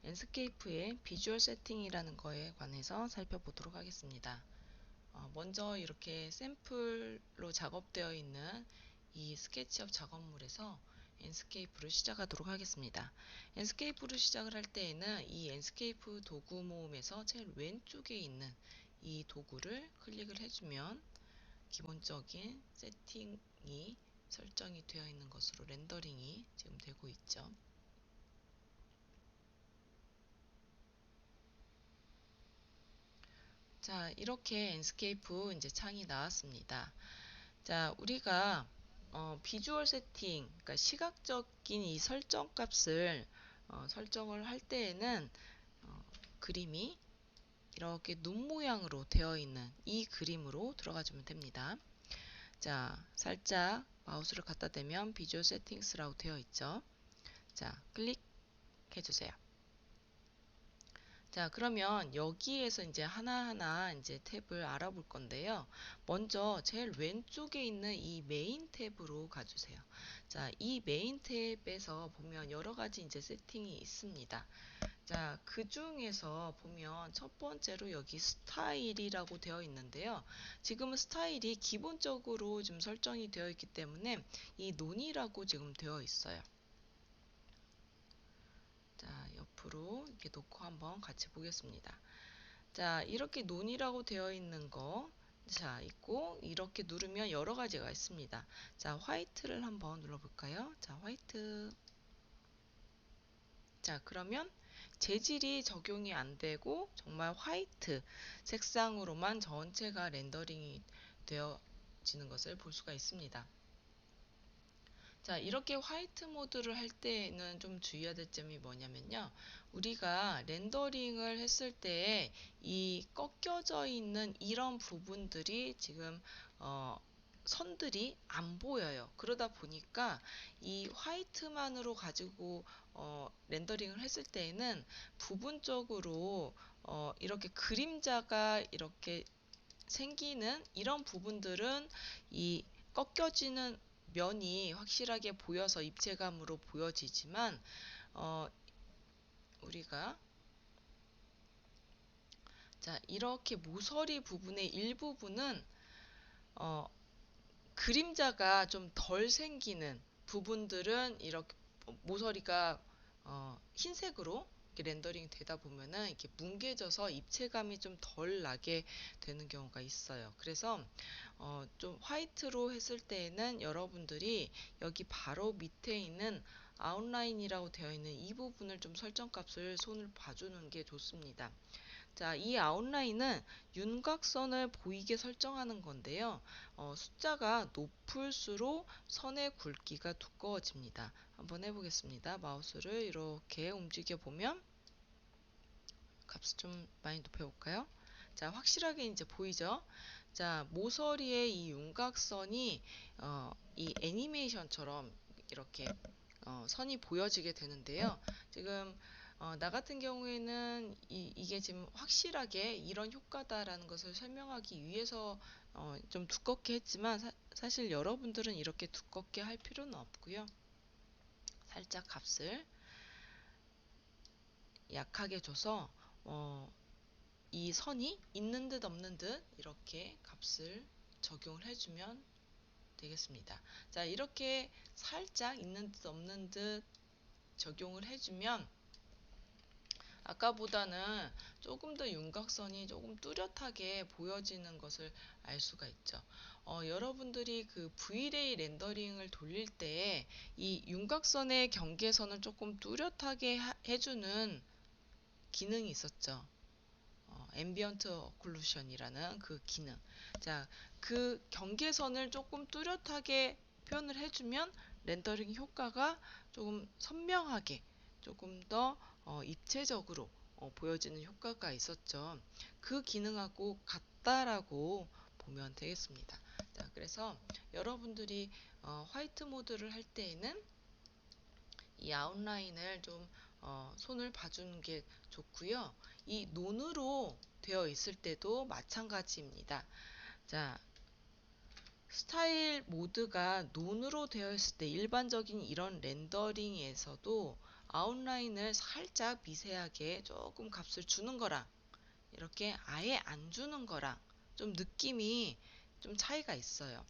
랜드스케이프의 비주얼 세팅이라는 거에 관해서 살펴보도록 하겠습니다. 먼저 이렇게 샘플로 작업되어 있는 이 스케치업 작업물에서 랜드스케이프를 시작하도록 하겠습니다. 랜드스케이프를 시작을 할 때에는 이 랜드스케이프 도구 모음에서 제일 왼쪽에 있는 이 도구를 클릭을 해주면 기본적인 세팅이 설정이 되어 있는 것으로 렌더링이 지금 되고 있죠. 자, 이렇게 랜드스케이프 이제 창이 나왔습니다. 자, 우리가 비주얼 세팅, 그러니까 시각적인 이 설정 값을 설정을 할 때에는 그림이 이렇게 눈 모양으로 되어 있는 이 그림으로 들어가주면 됩니다. 자, 살짝 마우스를 갖다 대면 비주얼 세팅스라고 되어 있죠. 자, 클릭해주세요. 자, 그러면 여기에서 이제 하나하나 이제 탭을 알아볼 건데요. 먼저 제일 왼쪽에 있는 이 메인 탭으로 가주세요. 자, 이 메인 탭에서 보면 여러 가지 이제 세팅이 있습니다. 자, 그 중에서 보면 첫 번째로 여기 스타일이라고 되어 있는데요. 지금은 스타일이 기본적으로 좀 설정이 되어 있기 때문에 이 논이라고 지금 되어 있어요. 자, 옆으로 이렇게 놓고 한번 같이 보겠습니다. 자, 이렇게 논이라고 되어 있는 거, 자, 있고, 이렇게 누르면 여러 가지가 있습니다. 자, 화이트를 한번 눌러볼까요? 자, 화이트. 자, 그러면 재질이 적용이 안 되고, 정말 화이트 색상으로만 전체가 렌더링이 되어지는 것을 볼 수가 있습니다. 자, 이렇게 화이트 모드를 할 때는 좀 주의해야 될 점이 뭐냐면요. 우리가 렌더링을 했을 때 이 꺾여져 있는 이런 부분들이 지금 선들이 안 보여요. 그러다 보니까 이 화이트만으로 가지고 렌더링을 했을 때에는 부분적으로 이렇게 그림자가 이렇게 생기는 이런 부분들은 이 꺾여지는 면이 확실하게 보여서 입체감으로 보여지지만 우리가 자, 이렇게 모서리 부분의 일부분은 그림자가 좀 덜 생기는 부분들은 이렇게 모서리가 흰색으로 이렇게 렌더링이 되다 보면은 이렇게 뭉개져서 입체감이 좀 덜 나게 되는 경우가 있어요. 그래서 좀 화이트로 했을 때에는 여러분들이 여기 바로 밑에 있는 아웃라인이라고 되어 있는 이 부분을 좀 설정값을 손을 봐주는 게 좋습니다. 자, 이 아웃라인은 윤곽선을 보이게 설정하는 건데요. 숫자가 높을수록 선의 굵기가 두꺼워집니다. 한번 해보겠습니다. 마우스를 이렇게 움직여 보면 값을 좀 많이 높여볼까요? 자, 확실하게 이제 보이죠? 자, 모서리의 이 윤곽선이 이 애니메이션처럼 이렇게 선이 보여지게 되는데요. 지금 나 같은 경우에는 이게 지금 확실하게 이런 효과다라는 것을 설명하기 위해서 좀 두껍게 했지만 사실 여러분들은 이렇게 두껍게 할 필요는 없고요. 살짝 값을 약하게 줘서 이 선이 있는 듯 없는 듯 이렇게 값을 적용을 해주면 되겠습니다. 자, 이렇게 살짝 있는 듯 없는 듯 적용을 해주면 아까보다는 조금 더 윤곽선이 조금 뚜렷하게 보여지는 것을 알 수가 있죠. 여러분들이 그 V-Ray 렌더링을 돌릴 때 이 윤곽선의 경계선을 조금 뚜렷하게 해주는 기능이 있었죠. 앰비언트 오클루션이라는 그 기능. 자, 그 경계선을 조금 뚜렷하게 표현을 해주면 렌더링 효과가 조금 선명하게 조금 더 입체적으로 보여지는 효과가 있었죠. 그 기능하고 같다라고 보면 되겠습니다. 자, 그래서 여러분들이 화이트 모드를 할 때에는 이 아웃라인을 좀 손을 봐주는 게 좋고요. 이 논으로 되어 있을 때도 마찬가지입니다. 자, 스타일 모드가 논으로 되어 있을 때 일반적인 이런 렌더링에서도 아웃라인을 살짝 미세하게 조금 값을 주는 거랑 이렇게 아예 안 주는 거랑 좀 느낌이 좀 차이가 있어요.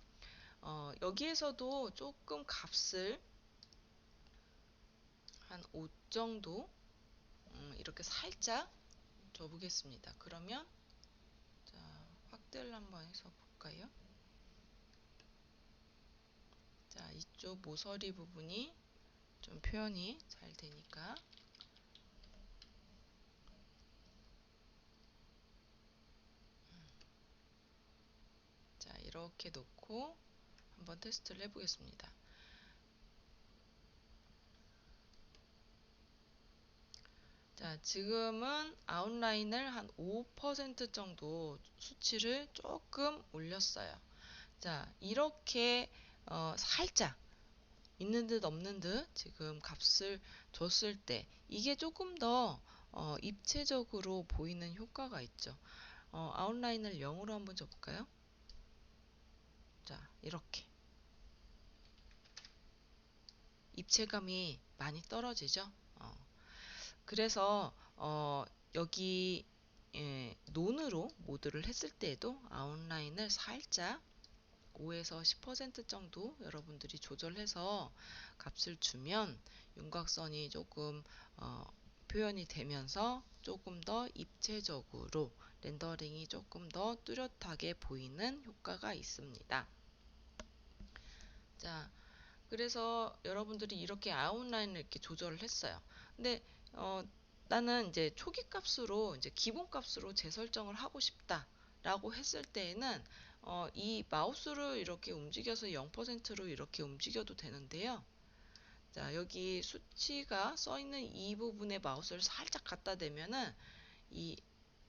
여기에서도 조금 값을 한 5 정도 이렇게 살짝 줘보겠습니다. 그러면 자, 확대를 한번 해서 볼까요? 자, 이쪽 모서리 부분이 좀 표현이 잘 되니까 자, 이렇게 놓고 한번 테스트를 해보겠습니다. 자, 지금은 아웃라인을 한 5% 정도 수치를 조금 올렸어요. 자, 이렇게 살짝 있는 듯 없는 듯 지금 값을 줬을 때 이게 조금 더 입체적으로 보이는 효과가 있죠. 아웃라인을 0으로 한번 줘볼까요? 자, 이렇게 입체감이 많이 떨어지죠. 그래서 여기 논으로 모드를 했을 때에도 아웃라인을 살짝 5에서 10% 정도 여러분들이 조절해서 값을 주면 윤곽선이 조금 표현이 되면서 조금 더 입체적으로 렌더링이 조금 더 뚜렷하게 보이는 효과가 있습니다. 자, 그래서 여러분들이 이렇게 아웃라인을 이렇게 조절을 했어요. 근데 나는 이제 초기 값으로 이제 기본 값으로 재설정을 하고 싶다라고 했을 때에는 이 마우스를 이렇게 움직여서 0%로 이렇게 움직여도 되는데요. 자, 여기 수치가 써 있는 이 부분에 마우스를 살짝 갖다 대면은 이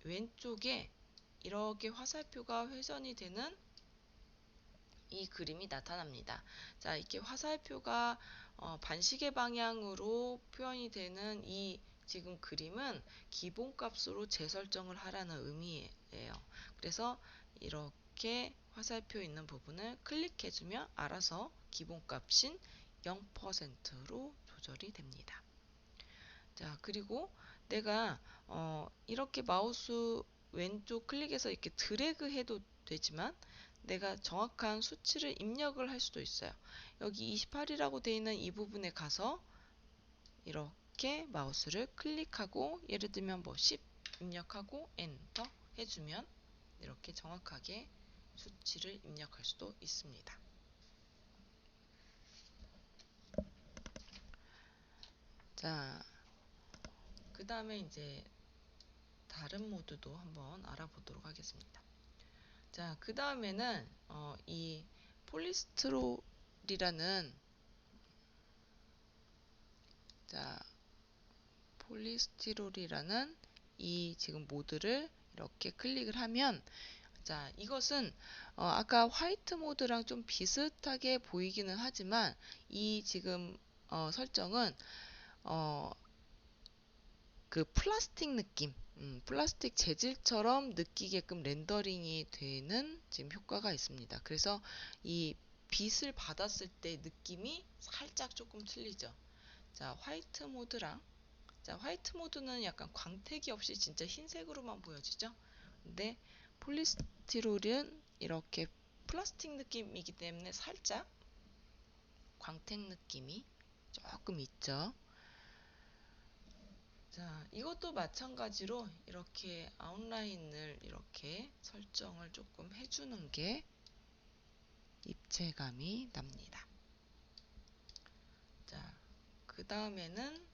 왼쪽에 이렇게 화살표가 회전이 되는 이 그림이 나타납니다. 자, 이렇게 화살표가 반시계 방향으로 표현이 되는 이 지금 그림은 기본값으로 재설정을 하라는 의미예요. 그래서 이렇게 화살표 있는 부분을 클릭해주면 알아서 기본값인 0%로 조절이 됩니다. 자, 그리고 내가 이렇게 마우스 왼쪽 클릭해서 이렇게 드래그 해도 되지만 내가 정확한 수치를 입력을 할 수도 있어요. 여기 28이라고 되어 있는 이 부분에 가서 이렇게 마우스를 클릭하고 예를 들면 뭐 10 입력하고 엔터 해주면 이렇게 정확하게 수치를 입력할 수도 있습니다. 자, 그 다음에 이제 다른 모드도 한번 알아보도록 하겠습니다. 자, 그 다음에는 이 폴리스티롤이라는 자, 폴리스티롤이라는 이 지금 모드를 이렇게 클릭을 하면 자, 이것은 아까 화이트 모드랑 좀 비슷하게 보이기는 하지만 이 지금 설정은 그 플라스틱 느낌, 플라스틱 재질처럼 느끼게끔 렌더링이 되는 지금 효과가 있습니다. 그래서 이 빛을 받았을 때 느낌이 살짝 조금 틀리죠. 자, 화이트 모드랑 자, 화이트 모드는 약간 광택이 없이 진짜 흰색으로만 보여지죠. 근데 폴리스티롤은 이렇게 플라스틱 느낌이기 때문에 살짝 광택 느낌이 조금 있죠. 자, 이것도 마찬가지로 이렇게 아웃라인을 이렇게 설정을 조금 해주는 게 입체감이 납니다. 자, 그 다음에는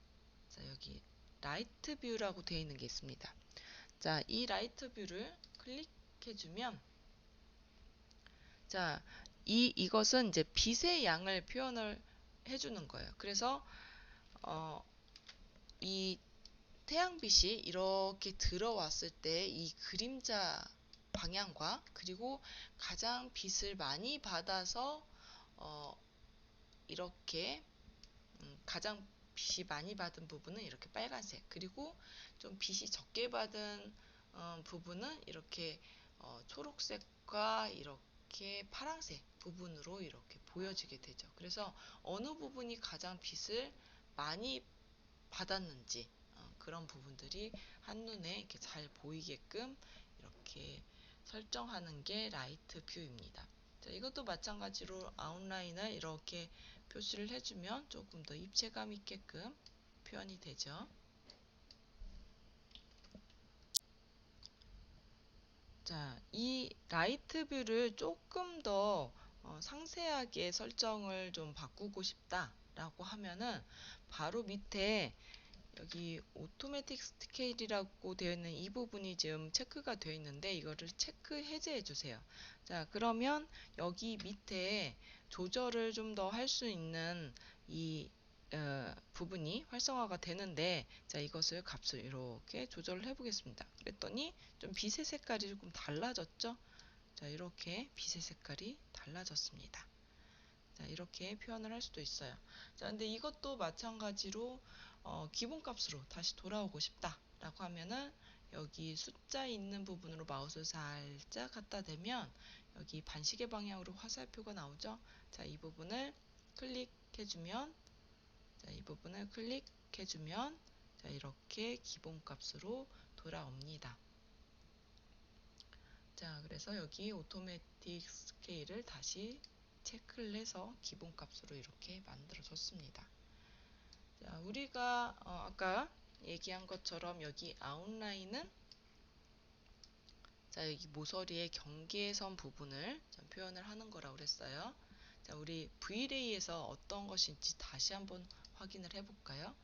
자, 여기 라이트 뷰라고 되어 있는 게 있습니다. 자, 이 라이트 뷰를 클릭해주면 자, 이것은 이제 빛의 양을 표현을 해주는 거예요. 그래서 이 태양빛이 이렇게 들어왔을 때 이 그림자 방향과 그리고 가장 빛을 많이 받아서 이렇게 가장 빛이 많이 받은 부분은 이렇게 빨간색 그리고 좀 빛이 적게 받은 부분은 이렇게 초록색과 이렇게 파란색 부분으로 이렇게 보여지게 되죠. 그래서 어느 부분이 가장 빛을 많이 받았는지 그런 부분들이 한눈에 이렇게 잘 보이게끔 이렇게 설정하는 게 라이트 뷰입니다. 자, 이것도 마찬가지로 아웃라인을 이렇게 표시를 해주면 조금 더 입체감 있게끔 표현이 되죠. 자, 이 라이트 뷰를 조금 더 상세하게 설정을 좀 바꾸고 싶다라고 하면은 바로 밑에 여기 오토매틱 스케일이라고 되어 있는 이 부분이 지금 체크가 되어 있는데 이거를 체크 해제해 주세요. 자, 그러면 여기 밑에 조절을 좀 더 할 수 있는 이 부분이 활성화가 되는데, 자, 이것을 값을 이렇게 조절을 해 보겠습니다. 그랬더니 좀 빛의 색깔이 조금 달라졌죠? 자, 이렇게 빛의 색깔이 달라졌습니다. 자, 이렇게 표현을 할 수도 있어요. 자, 근데 이것도 마찬가지로 기본값으로 다시 돌아오고 싶다라고 하면은 여기 숫자 있는 부분으로 마우스를 살짝 갖다 대면 여기 반시계 방향으로 화살표가 나오죠. 자, 이 부분을 클릭해주면, 자, 이 부분을 클릭해주면, 자, 이렇게 기본값으로 돌아옵니다. 자, 그래서 여기 오토매틱 스케일을 다시 체크를 해서 기본값으로 이렇게 만들어줬습니다. 자, 우리가 아까 얘기한 것처럼 여기 아웃라인은, 자, 여기 모서리의 경계선 부분을 표현을 하는 거라고 그랬어요. 자, 우리 Vlay에서 어떤 것인지 다시 한번 확인을 해볼까요?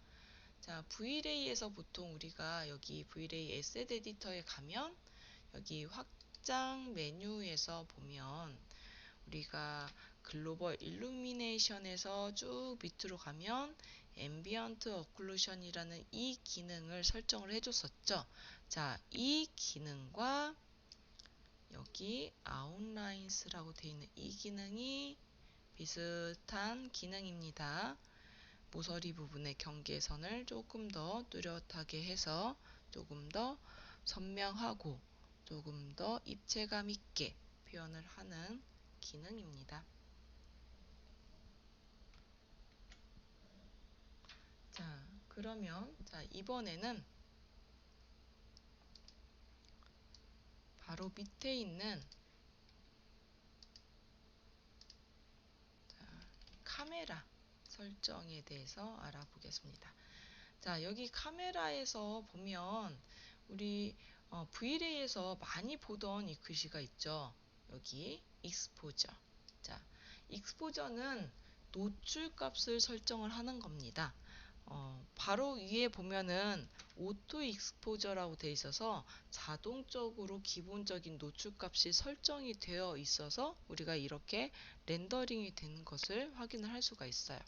자, Vlay에서 보통 우리가 여기 Vlay 에셋 에디터에 가면 여기 확장 메뉴에서 보면 우리가 글로벌 일루미네이션에서 쭉 밑으로 가면 앰비언트 어클루션이라는 이 기능을 설정을 해줬었죠. 자, 이 기능과 여기 아웃라인스라고 되어 있는 이 기능이 비슷한 기능입니다. 모서리 부분의 경계선을 조금 더 뚜렷하게 해서 조금 더 선명하고 조금 더 입체감 있게 표현을 하는 기능입니다. 자, 그러면 자, 이번에는 바로 밑에 있는 자, 카메라 설정에 대해서 알아보겠습니다. 자, 여기 카메라에서 보면 우리 Vlay에서 많이 보던 이 글씨가 있죠. 여기 익스포저. 자, 익스포저는 노출 값을 설정을 하는 겁니다. 바로 위에 보면은 오토 익스포저라고 되어 있어서 자동적으로 기본적인 노출 값이 설정이 되어 있어서 우리가 이렇게 렌더링이 되는 것을 확인을 할 수가 있어요.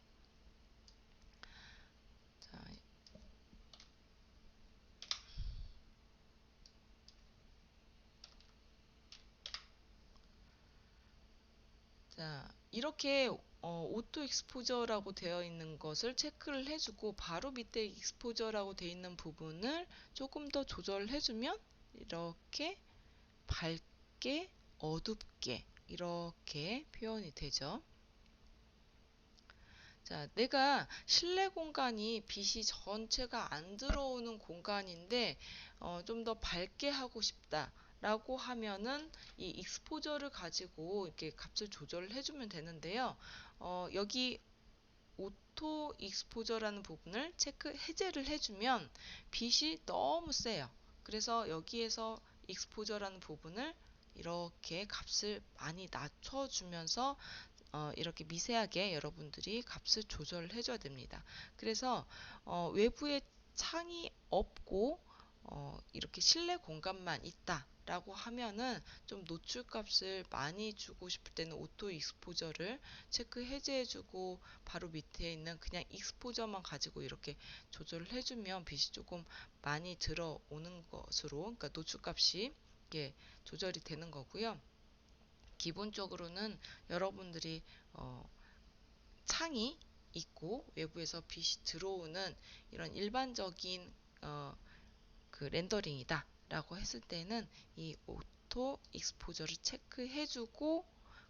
자, 이렇게 오토 익스포저라고 되어 있는 것을 체크를 해주고 바로 밑에 익스포저라고 되어 있는 부분을 조금 더 조절을 해주면 이렇게 밝게 어둡게 이렇게 표현이 되죠. 자, 내가 실내 공간이 빛이 전체가 안 들어오는 공간인데 좀 더 밝게 하고 싶다 라고 하면은 이 익스포저를 가지고 이렇게 값을 조절을 해주면 되는데요. 여기 오토 익스포저라는 부분을 체크 해제를 해주면 빛이 너무 세요. 그래서 여기에서 익스포저라는 부분을 이렇게 값을 많이 낮춰주면서 이렇게 미세하게 여러분들이 값을 조절을 해줘야 됩니다. 그래서 외부에 창이 없고 이렇게 실내 공간만 있다 라고 하면은 좀 노출 값을 많이 주고 싶을 때는 오토 익스포저를 체크 해제해주고 바로 밑에 있는 그냥 익스포저만 가지고 이렇게 조절을 해주면 빛이 조금 많이 들어오는 것으로, 그러니까 노출 값이 이게 조절이 되는 거고요. 기본적으로는 여러분들이 창이 있고 외부에서 빛이 들어오는 이런 일반적인 그 렌더링이다 라고 했을 때는 이 오토 익스포저를 체크해주고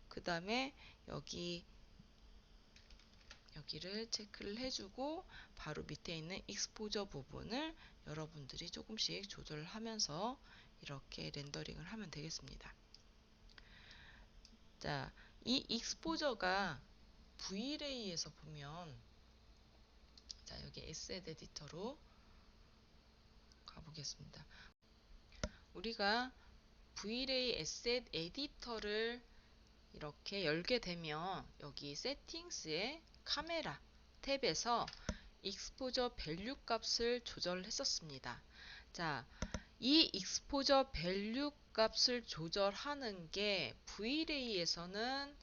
그 다음에 여기 여기를 체크를 해주고 바로 밑에 있는 익스포저 부분을 여러분들이 조금씩 조절을 하면서 이렇게 렌더링을 하면 되겠습니다. 자, 이 익스포저가 V-Ray에서 보면, 자, 여기 에셋 에디터로 가보겠습니다. 우리가 V-Ray 에셋 에디터를 이렇게 열게 되면 여기 세팅스의 카메라 탭에서 익스포저 밸류 값을 조절했었습니다. 자, 이 익스포저 밸류 값을 조절하는 게 V-Ray에서는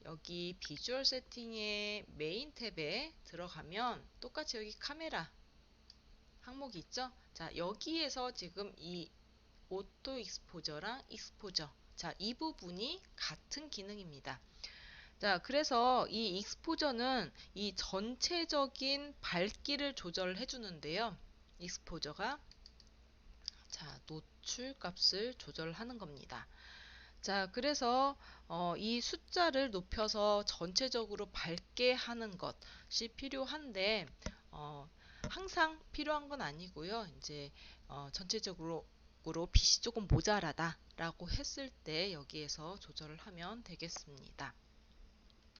여기 비주얼 세팅의 메인 탭에 들어가면 똑같이 여기 카메라 항목이 있죠? 자, 여기에서 지금 이 오토 익스포저랑 익스포저, 자, 이 부분이 같은 기능입니다. 자, 그래서 이 익스포저는 이 전체적인 밝기를 조절해 주는데요. 익스포저가, 자, 노출 값을 조절하는 겁니다. 자, 그래서 이 숫자를 높여서 전체적으로 밝게 하는 것이 필요한데, 항상 필요한 건 아니고요. 이제 전체적으로 빛이 조금 모자라다라고 했을 때 여기에서 조절을 하면 되겠습니다.